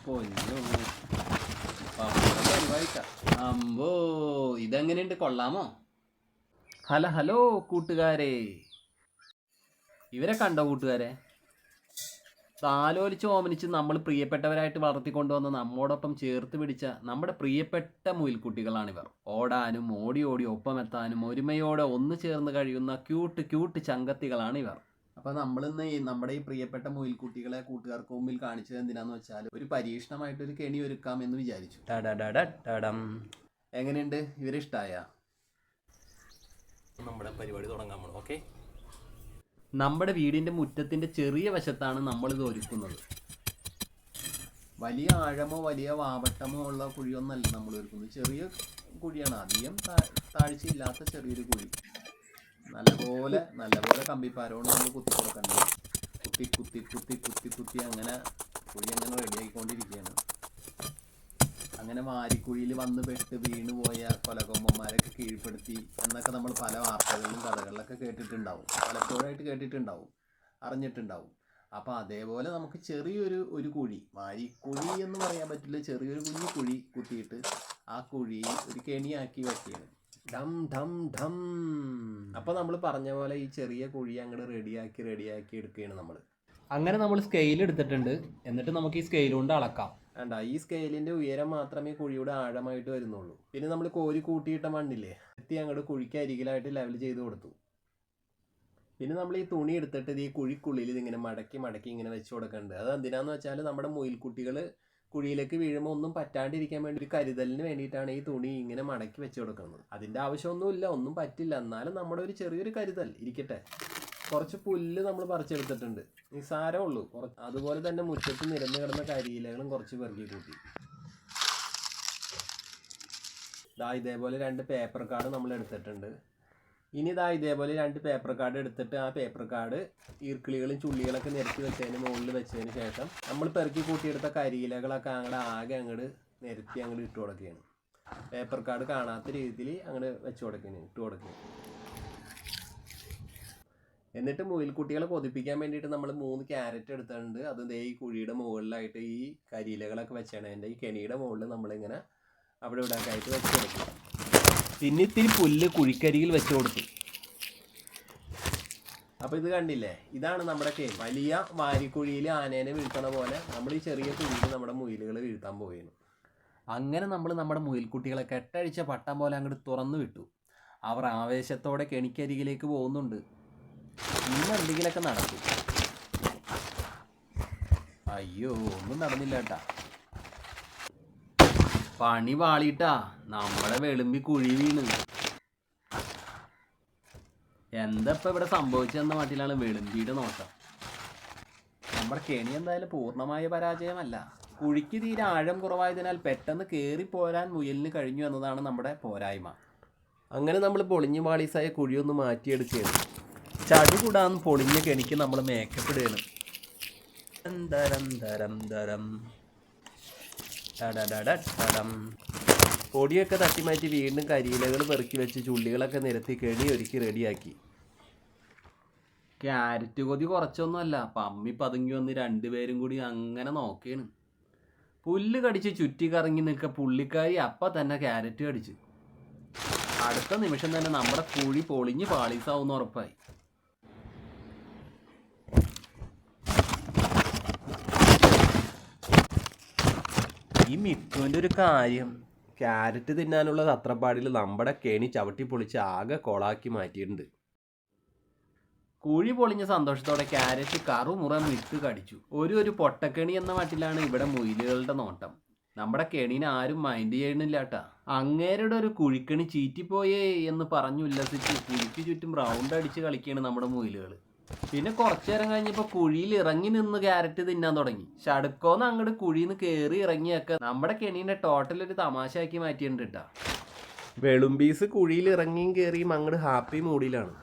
പൊന്നു പരിപാടിക്ക അമ്പോ, ഇതെങ്ങനെയുണ്ട്, കൊള്ളാമോ? ഹലോ ഹലോ കൂട്ടുകാരെ, ഇവരെ കണ്ടോ കൂട്ടുകാരെ? താലോലിച്ച് ഓമനിച്ച് നമ്മൾ പ്രിയപ്പെട്ടവരായിട്ട് വളർത്തിക്കൊണ്ടുവന്ന് നമ്മോടൊപ്പം ചേർത്ത് പിടിച്ച നമ്മുടെ പ്രിയപ്പെട്ട മുയൽക്കുട്ടികളാണിവർ. ഓടാനും ഓടി ഓടി ഒപ്പമെത്താനും ഒരുമയോടെ ഒന്ന് ചേർന്ന് കഴിയുന്ന ക്യൂട്ട് ക്യൂട്ട് ചങ്കത്തികളാണിവർ. അപ്പോൾ നമ്മളിന്ന് നമ്മുടെ ഈ പ്രിയപ്പെട്ട മുയൽക്കുട്ടികളെ കൂട്ടുകാർക്ക് മുമ്പിൽ കാണിച്ചത് എന്തിനാന്ന് വെച്ചാൽ ഒരു പരീക്ഷണമായിട്ടൊരു കെണി ഒരുക്കാം എന്ന് വിചാരിച്ചു. എങ്ങനെയുണ്ട്, ഇവരിഷ്ടായ? നമ്മുടെ പരിപാടി തുടങ്ങാൻ പോകണം. ഓക്കെ, നമ്മുടെ വീടിൻ്റെ മുറ്റത്തിൻ്റെ ചെറിയ വശത്താണ് നമ്മളിത് ഒരുക്കുന്നത്. വലിയ ആഴമോ വലിയ വാവട്ടമോ ഉള്ള കുഴിയൊന്നല്ല നമ്മൾ ഒരുക്കുന്നത്. ചെറിയ കുഴിയാണ്, അധികം താഴ്ചയില്ലാത്ത ചെറിയൊരു കുഴി. നല്ലപോലെ കമ്പിപ്പാരോണ്ട് നമ്മൾ കുത്തി കൊടുക്കണ്ടേ. കുത്തി കുത്തി കുത്തി കുത്തി കുത്തി അങ്ങനെ കുഴി അങ്ങനെ റെഡിയാക്കിക്കൊണ്ടിരിക്കുകയാണ്. അങ്ങനെ വാരിക്കുഴിയിൽ വന്ന് പെട്ട് വീണുപോയ കൊലകൊമ്പന്മാരൊക്കെ കീഴ്പ്പെടുത്തി എന്നൊക്കെ നമ്മൾ പല വാർത്തകളിലും കഥകളിലൊക്കെ കേട്ടിട്ടുണ്ടാവും, പലപ്പോഴായിട്ട് കേട്ടിട്ടുണ്ടാവും, അറിഞ്ഞിട്ടുണ്ടാവും. അപ്പോൾ അതേപോലെ നമുക്ക് ചെറിയൊരു കുഴി, വാരിക്കുഴി എന്ന് പറയാൻ പറ്റില്ല, ചെറിയൊരു കുഞ്ഞു കുഴി കുത്തിയിട്ട് ആ കുഴി ഒരു കെണിയാക്കി വെക്കുകയാണ്. ഡം ഡം ഡം. അപ്പോൾ നമ്മൾ പറഞ്ഞ പോലെ ഈ ചെറിയ കുഴി അങ്ങോട്ട് റെഡിയാക്കി എടുക്കുകയാണ് നമ്മൾ. അങ്ങനെ നമ്മൾ സ്കെയിൽ എടുത്തിട്ടുണ്ട്. എന്നിട്ട് നമുക്ക് ഈ സ്കെയിൽ കൊണ്ട് അളക്കാം. വേണ്ട, ഈ സ്കെയിലിൻ്റെ ഉയരം മാത്രമേ കുഴിയുടെ ആഴമായിട്ട് വരുന്നുള്ളൂ. പിന്നെ നമ്മൾ കോരി കൂട്ടിയിട്ട മണ്ണില്ലേ, എത്തി അങ്ങോട്ട് കുഴിക്ക് അരികിലായിട്ട് ലെവൽ ചെയ്ത് കൊടുത്തു. പിന്നെ നമ്മൾ ഈ തുണി എടുത്തിട്ട് ഈ കുഴിക്കുള്ളിൽ ഇതിങ്ങനെ മടക്കി ഇങ്ങനെ വെച്ച് കൊടുക്കുന്നുണ്ട്. അത് എന്തിനാന്ന് വെച്ചാൽ നമ്മുടെ മുയൽക്കുട്ടികൾ കുഴിയിലേക്ക് വീഴുമ്പോൾ ഒന്നും പറ്റാണ്ടിരിക്കാൻ വേണ്ടി ഒരു കരുതലിന് വേണ്ടിയിട്ടാണ് ഈ തുണി ഇങ്ങനെ മടക്കി വെച്ച് കൊടുക്കുന്നത്. അതിൻ്റെ ആവശ്യമൊന്നുമില്ല, ഒന്നും പറ്റില്ല, എന്നാലും നമ്മുടെ ഒരു ചെറിയൊരു കരുതൽ ഇരിക്കട്ടെ. കുറച്ച് പുല്ല് നമ്മൾ പറിച്ചെടുത്തിട്ടുണ്ട്, നിസ്സാരമേ ഉള്ളൂ. അതുപോലെ തന്നെ മുറ്റത്ത് നിരന്ന് കിടന്ന കരിയിലകളും കുറച്ച് പെറുക്കി കൂട്ടി. ഇതേപോലെ 2 പേപ്പർ കാർഡ് നമ്മൾ എടുത്തിട്ടുണ്ട്. ഇനി ഇതേപോലെ 2 പേപ്പർ കാർഡ് എടുത്തിട്ട് ആ പേപ്പർ കാർഡ് ഈർക്കിളികളും ചുള്ളികളൊക്കെ നിരത്തി വെച്ചതിന് മുകളിൽ വെച്ചതിന് ശേഷം നമ്മൾ പെറുക്കി കൂട്ടിയെടുത്ത കരിയിലകളൊക്കെ ആകെ അങ്ങോട്ട് നിരത്തി അങ്ങോട്ട് ഇട്ട് കൊടുക്കുകയാണ്. പേപ്പർ കാർഡ് കാണാത്ത രീതിയിൽ അങ്ങോട്ട് വെച്ച് കൊടുക്കുകയാണ്, ഇട്ട് കൊടുക്കുകയാണ്. എന്നിട്ട് മുയൽക്കുട്ടികളെ കൊതിപ്പിക്കാൻ വേണ്ടിയിട്ട് നമ്മൾ 3 ക്യാരറ്റ് എടുത്തിട്ടുണ്ട്. അത് ഈ കുഴിയുടെ മുകളിലായിട്ട് ഈ കരിയിലകളൊക്കെ വെച്ചാണ് എൻ്റെ ഈ കെണിയുടെ മുകളിൽ നമ്മളിങ്ങനെ അവിടെ ഇവിടെയൊക്കെ ആയിട്ട് വെച്ച് കൊടുക്കും. പിന്നെ ഇത്തിരി പുല്ല് കുഴിക്കരിയിൽ വെച്ച് കൊടുത്തു. അപ്പോൾ ഇത് കണ്ടില്ലേ, ഇതാണ് നമ്മുടെ കെണി. വലിയ വാരിക്കുഴിയിൽ ആനേനെ വീഴ്ത്തണ പോലെ നമ്മൾ ഈ ചെറിയ കുഴിയിൽ നമ്മുടെ മുയലുകൾ വീഴ്ത്താൻ പോയിരുന്നു. അങ്ങനെ നമ്മൾ നമ്മുടെ മുയൽക്കുട്ടികളെ കെട്ടഴിച്ച പട്ടം പോലെ അങ്ങോട്ട് തുറന്നു വിട്ടു. അവർ ആവേശത്തോടെ കെണിക്കരികിലേക്ക് പോകുന്നുണ്ട്. ഇന്ന് എന്തെങ്കിലുമൊക്കെ നടക്കും. അയ്യോ, ഒന്നും നടന്നില്ല കേട്ടാ. പണി പാളിയിട്ടാ, നമ്മളെ വെളുമ്പി കുഴി വീണ്. എന്താ ഇപ്പം ഇവിടെ സംഭവിച്ചെന്ന മട്ടിലാണ് വെളുമ്പിയുടെ നോട്ടം. നമ്മുടെ കെണി എന്തായാലും പൂർണ്ണമായ പരാജയമല്ല. കുഴിക്ക് തീരെ ആഴം കുറവായതിനാൽ പെട്ടെന്ന് കയറിപ്പോരാൻ മുയലിന് കഴിഞ്ഞു എന്നതാണ് നമ്മുടെ പോരായ്മ. അങ്ങനെ നമ്മൾ പൊളിഞ്ഞു പാളീസായ കുഴിയൊന്ന് മാറ്റിയെടുക്കുകയാണ്. ചടി കൂടാന്ന് പൊളിഞ്ഞ കെണിക്ക് നമ്മൾ മേക്കപ്പ് ഇടുകയാണ്. പൊടിയൊക്കെ തട്ടിമാറ്റി വീണ്ടും കരിയിലകൾ പെറുക്കി വെച്ച് ചുള്ളികളൊക്കെ നിരത്തി കെണി ഒരുക്കി റെഡിയാക്കി. ക്യാരറ്റ് കൊതി കുറച്ചൊന്നുമല്ല, പമ്മി പതുങ്ങി വന്ന് 2 പേരും കൂടി അങ്ങനെ നോക്കുകയാണ്. പുല്ല് കടിച്ച് ചുറ്റി കറങ്ങി നിൽക്കുക പുള്ളിക്കാരി അപ്പം തന്നെ ക്യാരറ്റ് കടിച്ചു. അടുത്ത നിമിഷം തന്നെ നമ്മുടെ കുഴി പൊളിഞ്ഞ് പാളീസാവുന്ന ഉറപ്പായി. ഈ മിത്തുവിൻ്റെ ഒരു കാര്യം, ക്യാരറ്റ് തിന്നാനുള്ള തത്രപ്പാടിൽ നമ്മുടെ കെണി ചവിട്ടി പൊളിച്ച് ആകെ കോളാക്കി മാറ്റിയിട്ടുണ്ട്. കുഴി പൊളിഞ്ഞ സന്തോഷത്തോടെ ക്യാരറ്റ് കറുമുറ മിത്ത് കടിച്ചു. ഒരു പൊട്ടക്കെണി എന്ന മട്ടിലാണ് ഇവിടെ മുയലുകളുടെ നോട്ടം. നമ്മുടെ കെണീനെ ആരും മൈൻഡ് ചെയ്യണില്ല കേട്ടാ. അങ്ങേരുടെ ഒരു കുഴിക്കണി ചീറ്റിപ്പോയേ എന്ന് പറഞ്ഞുല്ലസിച്ച് കുഴിക്ക് ചുറ്റും റൗണ്ട് അടിച്ച് കളിക്കുകയാണ് നമ്മുടെ മുയലുകൾ. പിന്നെ കുറച്ചു നേരം കഴിഞ്ഞപ്പോൾ കുഴിയിൽ ഇറങ്ങി നിന്ന് ക്യാരറ്റ് തിന്നാൻ തുടങ്ങി. ഷടുക്കോന്ന് അങ്ങോട്ട് കുഴിയിൽ നിന്ന് കയറി ഇറങ്ങിയൊക്കെ നമ്മുടെ കെണീൻ്റെ ടോട്ടൽ ഒരു തമാശയാക്കി മാറ്റിയിട്ടുണ്ട് കേട്ടാ. വെളുമ്പീസ് കുഴിയിൽ ഇറങ്ങിയും കയറിയും അങ്ങോട്ട് ഹാപ്പി മൂഡിലാണ്.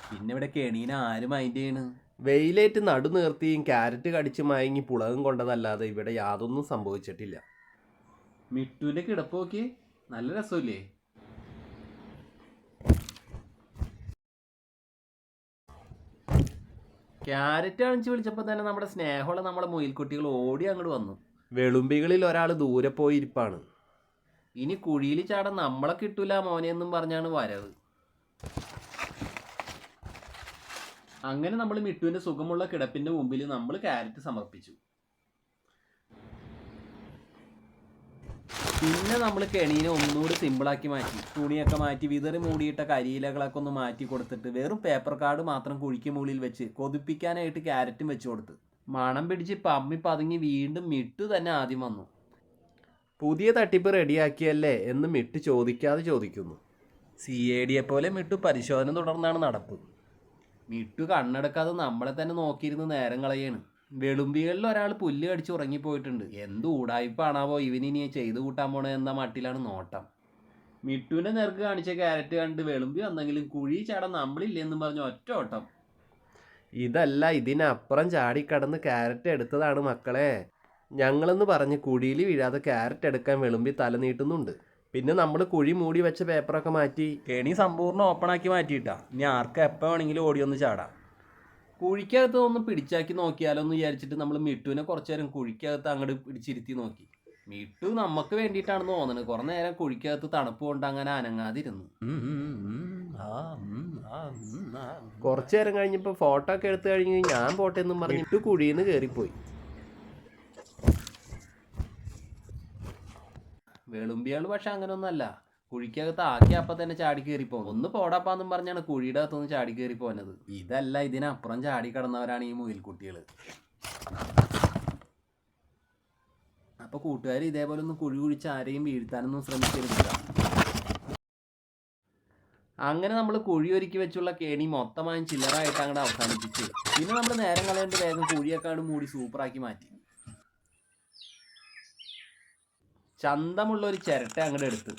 പിന്നെ ഇവിടെ കെണീനെ ആരും മൈൻഡ് ചെയ്യണ്. വെയിലേറ്റ് നടു നിർത്തിയും ക്യാരറ്റ് കടിച്ച് മയങ്ങി പുളകം കൊണ്ടതല്ലാതെ ഇവിടെ യാതൊന്നും സംഭവിച്ചിട്ടില്ല. മിട്ടുവിൻ്റെ കിടപ്പ് നോക്കി, നല്ല രസമില്ലേ? ക്യാരറ്റ് കാണിച്ച് വിളിച്ചപ്പോൾ തന്നെ നമ്മുടെ സ്നേഹമുള്ള നമ്മുടെ മുയൽക്കുട്ടികൾ ഓടി അങ്ങോട്ട് വന്നു. വെളുമ്പികളിൽ ഒരാൾ ദൂരെ പോയിരിപ്പാണ്. ഇനി കുഴിയിൽ ചാടാൻ നമ്മളെ കിട്ടൂല മോനെ എന്നും പറഞ്ഞാണ് വരവ്. അങ്ങനെ നമ്മൾ മിട്ടുവിൻ്റെ സുഖമുള്ള കിടപ്പിൻ്റെ മുമ്പിൽ നമ്മൾ ക്യാരറ്റ് സമർപ്പിച്ചു. പിന്നെ നമ്മൾ കെണീനെ ഒന്നുകൂടി സിമ്പിളാക്കി മാറ്റി. തുണിയൊക്കെ മാറ്റി വിതറി മൂടിയിട്ട കരിയിലകളൊക്കെ ഒന്ന് മാറ്റി കൊടുത്തിട്ട് വെറും പേപ്പർ കാർഡ് മാത്രം കുഴിക്ക് മുകളിൽ വെച്ച് കൊതിപ്പിക്കാനായിട്ട് ക്യാരറ്റും വെച്ച് കൊടുത്ത് മണം പിടിച്ച് പമ്മി പതുങ്ങി വീണ്ടും മിട്ടു തന്നെ ആദ്യം വന്നു. പുതിയ തട്ടിപ്പ് റെഡിയാക്കിയല്ലേ എന്ന് മിട്ടു ചോദിക്കാതെ ചോദിക്കുന്നു. CID പോലെ മിട്ടു പരിശോധന തുടർന്നാണ് നടപ്പ്. മിട്ടു കണ്ണെടുക്കാതെ നമ്മളെ തന്നെ നോക്കിയിരുന്ന് നേരം കളയാണ്. വെളുമ്പികളിൽ ഒരാൾ പുല്ല് കടിച്ച് ഉറങ്ങിപ്പോയിട്ടുണ്ട്. എന്ത് ഊടായ്പാണാവോ ഇവനിനി ചെയ്തു കൂട്ടാൻ പോണേ എന്ന മട്ടിലാണ് നോട്ടം. മിട്ടുവിൻ്റെ നേർക്ക് കാണിച്ച ക്യാരറ്റ് കണ്ട് വെളുമ്പി വന്നെങ്കിലും കുഴി ചാടാൻ നമ്മളില്ലെന്നും പറഞ്ഞ് ഒറ്റ ഓട്ടം. ഇതല്ല, ഇതിനപ്പുറം ചാടിക്കടന്ന് ക്യാരറ്റ് എടുത്തതാണ് മക്കളെ. ഞങ്ങളെന്ന് പറഞ്ഞ് കുഴിയിൽ വീഴാതെ ക്യാരറ്റ് എടുക്കാൻ വെളുമ്പി തല നീട്ടുന്നുണ്ട്. പിന്നെ നമ്മൾ കുഴി മൂടി വെച്ച പേപ്പറൊക്കെ മാറ്റി കെണി സമ്പൂർണ്ണം ഓപ്പണാക്കി മാറ്റിയിട്ടാ. ഇനി ആർക്കും എപ്പോൾ വേണമെങ്കിലും ഓടിയൊന്ന് ചാടാം. കുഴിക്കകത്ത് ഒന്ന് പിടിച്ചാക്കി നോക്കിയാലോ എന്ന് വിചാരിച്ചിട്ട് നമ്മൾ മിട്ടുവിനെ കുറച്ചു നേരം കുഴിക്കകത്ത് അങ്ങോട്ട് പിടിച്ചിരുത്തി നോക്കി. മിട്ടു നമുക്ക് വേണ്ടിയിട്ടാണെന്ന് തോന്നുന്നത്. കുറേ നേരം കുഴിക്കകത്ത് തണുപ്പ് കൊണ്ട് അങ്ങനെ അനങ്ങാതിരുന്നു. കുറച്ചു നേരം കഴിഞ്ഞപ്പോൾ ഫോട്ടോ ഒക്കെ എടുത്തു കഴിഞ്ഞ് ഞാൻ പോട്ടെ എന്നും പറഞ്ഞ് മിട്ടു കുഴിയിൽ നിന്ന് കയറിപ്പോയി. വെളുമ്പിയാൾ പക്ഷെ അങ്ങനെയൊന്നുമല്ല. കുഴിക്കകത്ത് ആക്കി അപ്പം തന്നെ ചാടി കയറിപ്പോകും. ഒന്ന് പോടാപ്പാന്നും പറഞ്ഞാണ് കുഴിയുടെ അകത്തുനിന്ന് ചാടി കയറി പോകുന്നത്. ഇതല്ല, ഇതിനപ്പുറം ചാടി കിടന്നവരാണ് ഈ മുയൽക്കുട്ടികൾ. അപ്പോൾ കൂട്ടുകാർ ഇതേപോലെ ഒന്ന് കുഴി കുഴിച്ച് ആരെയും വീഴ്ത്താനൊന്നും ശ്രമിക്കരുത്. അങ്ങനെ നമ്മൾ കുഴി ഒരുക്കി വെച്ചുള്ള കേണി മൊത്തമായും ചില്ലറായിട്ട് അങ്ങോട്ട് അവസാനിപ്പിച്ച് പിന്നെ നമ്മൾ നേരം കളയേണ്ട വേഗം കുഴിയൊക്കെ അങ്ങോട്ട് മൂടി സൂപ്പറാക്കി മാറ്റി. ചന്തമുള്ള ഒരു ചിരട്ട അങ്ങോട്ട് എടുത്ത്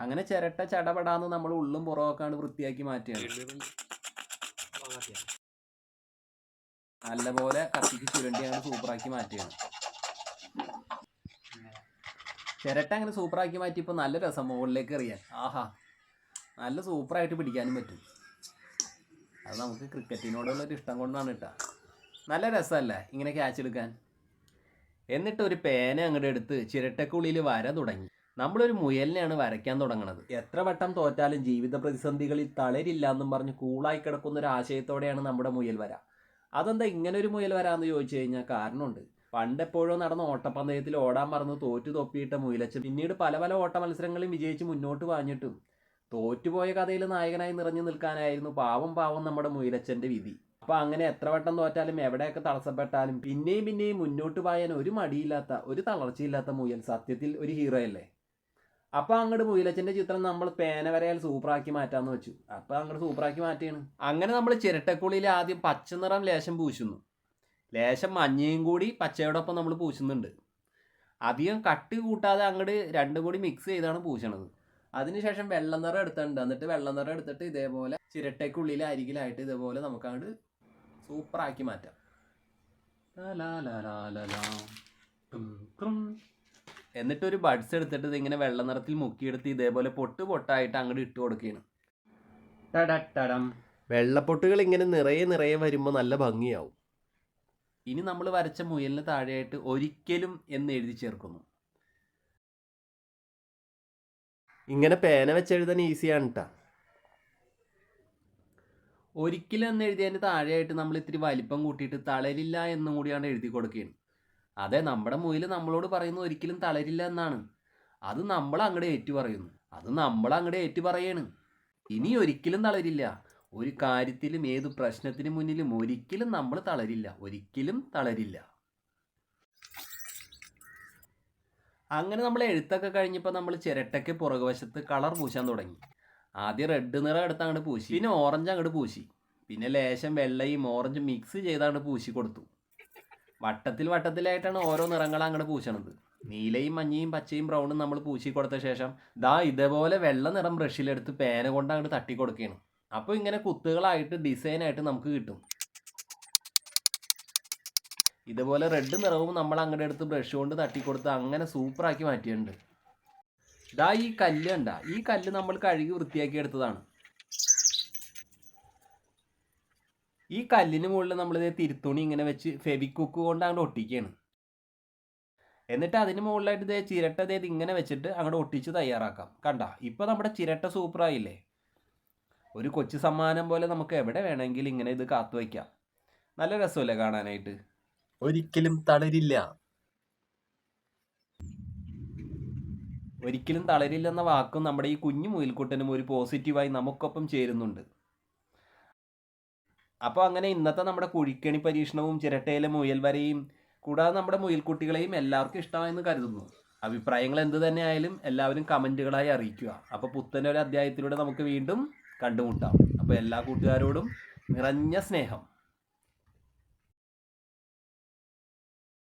അങ്ങനെ ചിരട്ട ചടപടാന്ന് നമ്മൾ ഉള്ളും പുറമൊക്കെയാണ് വൃത്തിയാക്കി മാറ്റുകയാണ്. നല്ലപോലെ കത്തിക്ക് ചുരണ്ടിയാണ് സൂപ്പറാക്കി മാറ്റുകയാണ്. ചിരട്ട അങ്ങനെ സൂപ്പറാക്കി മാറ്റിയപ്പോൾ നല്ല രസം മുകളിലേക്ക് എറിയാൻ. ആഹാ, നല്ല സൂപ്പറായിട്ട് പിടിക്കാനും പറ്റും. അത് നമുക്ക് ക്രിക്കറ്റിനോടുള്ളൊരു ഇഷ്ടം കൊണ്ടാണ് കേട്ടോ. നല്ല രസമല്ലേ ഇങ്ങനെ ക്യാച്ച് എടുക്കാൻ. എന്നിട്ട് ഒരു പേന അങ്ങോട്ട് എടുത്ത് ചിരട്ടക്കുള്ളിൽ വര തുടങ്ങി. നമ്മളൊരു മുയലിനെയാണ് വരയ്ക്കാൻ തുടങ്ങുന്നത്. എത്ര വട്ടം തോറ്റാലും ജീവിത പ്രതിസന്ധികളിൽ തളരില്ല എന്നും പറഞ്ഞ് കൂളായി കിടക്കുന്ന ഒരു ആശയത്തോടെയാണ് നമ്മുടെ മുയൽ വര. അതെന്താ ഇങ്ങനെ ഒരു മുയൽ വരാമെന്ന് ചോദിച്ചു കഴിഞ്ഞാൽ കാരണമുണ്ട്. പണ്ടെപ്പോഴോ നടന്ന ഓട്ടപ്പന്തയത്തിൽ ഓടാൻ മറന്ന് തോറ്റു തൊപ്പിയിട്ട മുയലച്ചൻ പിന്നീട് പല പല ഓട്ട മത്സരങ്ങളും വിജയിച്ച് മുന്നോട്ട് വാങ്ങിയിട്ടും തോറ്റുപോയ കഥയിൽ നായകനായി നിറഞ്ഞു നിൽക്കാനായിരുന്നു പാവം പാവം നമ്മുടെ മുയലച്ചൻ്റെ വിധി. അപ്പോൾ അങ്ങനെ എത്ര വട്ടം തോറ്റാലും എവിടെയൊക്കെ തടസ്സപ്പെട്ടാലും പിന്നെയും മുന്നോട്ട് പായാൻ ഒരു മടിയില്ലാത്ത ഒരു തളർച്ചയില്ലാത്ത മുയൽ സത്യത്തിൽ ഒരു ഹീറോ അല്ലേ. അപ്പോൾ അങ്ങോട്ട് മുയലച്ചൻ്റെ ചിത്രം നമ്മൾ പേന വരയാൽ സൂപ്പറാക്കി മാറ്റാമെന്ന് വെച്ചു. അപ്പോൾ അങ്ങോട്ട് സൂപ്പറാക്കി മാറ്റിയാണ്. അങ്ങനെ നമ്മൾ ചിരട്ടക്കുള്ളിൽ ആദ്യം പച്ച നിറം ലേശം പൂശുന്നു. ലേശം മഞ്ഞയും കൂടി പച്ചയോടൊപ്പം നമ്മൾ പൂശുന്നുണ്ട്. അധികം കട്ടി കൂട്ടാതെ അങ്ങോട്ട് രണ്ടും കൂടി മിക്സ് ചെയ്താണ് പൂശണത്. അതിനുശേഷം വെള്ള നിറം എടുത്തിട്ടുണ്ട്. എന്നിട്ട് വെള്ള നിറം എടുത്തിട്ട് ഇതേപോലെ ചിരട്ടയ്ക്കുള്ളിൽ അരികിലായിട്ട് ഇതേപോലെ നമുക്ക് അങ്ങോട്ട് സൂപ്പറാക്കി മാറ്റാം. എന്നിട്ടൊരു ബഡ്സ് എടുത്തിട്ട് ഇതിങ്ങനെ വെള്ള നിറത്തിൽ മുക്കിയെടുത്ത് ഇതേപോലെ പൊട്ടായിട്ട് അങ്ങോട്ട് ഇട്ട് കൊടുക്കുകയാണ്. ടടം. വെള്ളപ്പൊട്ടുകൾ ഇങ്ങനെ നിറയെ വരുമ്പോൾ നല്ല ഭംഗിയാവും. ഇനി നമ്മൾ വരച്ച മുയലിന് താഴെയായിട്ട് ഒരിക്കലും എന്ന് എഴുതി ചേർക്കുന്നു. ഇങ്ങനെ പേന വെച്ചെഴുതാൻ ഈസിയാണ് കേട്ടോ. ഒരിക്കലും എന്ന് എഴുതിയതിന് താഴെയായിട്ട് നമ്മൾ ഇത്തിരി വലിപ്പം കൂട്ടിയിട്ട് തളരില്ല എന്നും കൂടിയാണ് എഴുതി കൊടുക്കുകയാണ്. അതെ, നമ്മുടെ മുയൽ നമ്മളോട് പറയുന്നത് ഒരിക്കലും തളരില്ല എന്നാണ്. അത് നമ്മൾ അങ്ങോട്ട് ഏറ്റു പറയാണ്. ഇനി ഒരിക്കലും തളരില്ല. ഒരു കാര്യത്തിലും ഏത് പ്രശ്നത്തിന് മുന്നിലും ഒരിക്കലും നമ്മൾ തളരില്ല. അങ്ങനെ നമ്മൾ എഴുത്തൊക്കെ കഴിഞ്ഞപ്പോൾ നമ്മൾ ചിരട്ടയ്ക്ക് പുറകുവശത്ത് കളർ പൂശാൻ തുടങ്ങി. ആദ്യം റെഡ് നിറം എടുത്ത് അങ്ങോട്ട് പൂശി, പിന്നെ ഓറഞ്ച് അങ്ങോട്ട് പൂശി, പിന്നെ ലേശം വെള്ളയും ഓറഞ്ചും മിക്സ് ചെയ്താണ്ട് പൂശി കൊടുത്തു. വട്ടത്തിലായിട്ടാണ് ഓരോ നിറങ്ങൾ അങ്ങോട്ട് പൂശണത്. നീലയും മഞ്ഞയും പച്ചയും ബ്രൗണും നമ്മൾ പൂശി കൊടുത്ത ശേഷം ഇതേപോലെ വെള്ള നിറം ബ്രഷിലെടുത്ത് പേന കൊണ്ട് അങ്ങോട്ട് തട്ടി കൊടുക്കുകയാണ്. അപ്പോൾ ഇങ്ങനെ കുത്തുകളായിട്ട് ഡിസൈനായിട്ട് നമുക്ക് കിട്ടും. ഇതുപോലെ റെഡ് നിറവും നമ്മൾ അങ്ങോട്ട് എടുത്ത് ബ്രഷ് കൊണ്ട് തട്ടിക്കൊടുത്ത് അങ്ങനെ സൂപ്പറാക്കി മാറ്റിയിട്ടുണ്ട്. ഈ കല്ല് കണ്ട, ഈ കല്ല് നമ്മൾ കഴുകി വൃത്തിയാക്കി എടുത്തതാണ്. ഈ കല്ലിന് മുകളിൽ നമ്മളിത് തിരുത്തുണി ഇങ്ങനെ വെച്ച് ഫെവിക്കുക്ക് കൊണ്ട് അങ്ങോട്ട് ഒട്ടിക്കുകയാണ്. എന്നിട്ട് അതിന് മുകളിലായിട്ട് ഇതേ ചിരട്ട ഇതേത് ഇങ്ങനെ വെച്ചിട്ട് അങ്ങോട്ട് ഒട്ടിച്ച് തയ്യാറാക്കാം. കണ്ട, ഇപ്പോൾ നമ്മുടെ ചിരട്ട സൂപ്പറായില്ലേ. ഒരു കൊച്ചു സമ്മാനം പോലെ നമുക്ക് എവിടെ വേണമെങ്കിലും ഇങ്ങനെ ഇത് കാത്തു വയ്ക്കാം. നല്ല രസമല്ലേ കാണാനായിട്ട്? ഒരിക്കലും തളരില്ല. ഒരിക്കലും തളരില്ലെന്ന വാക്കും നമ്മുടെ ഈ കുഞ്ഞു മുയൽക്കുട്ടനും ഒരു പോസിറ്റീവായി നമുക്കൊപ്പം ചേരുന്നുണ്ട്. അപ്പോൾ അങ്ങനെ ഇന്നത്തെ നമ്മുടെ കുഴിക്കണി പരീക്ഷണവും ചിരട്ടയിലെ മുയൽ വരയും കൂടാതെ നമ്മുടെ മുയൽക്കുട്ടികളെയും എല്ലാവർക്കും ഇഷ്ടമായെന്ന് കരുതുന്നു. അഭിപ്രായങ്ങൾ എന്ത് തന്നെ ആയാലും എല്ലാവരും കമൻറ്റുകളായി അറിയിക്കുക. അപ്പോൾ പുത്തനൊരു അധ്യായത്തിലൂടെ നമുക്ക് വീണ്ടും കണ്ടുമുട്ടാം. അപ്പോൾ എല്ലാ കൂട്ടുകാരോടും നിറഞ്ഞ സ്നേഹം.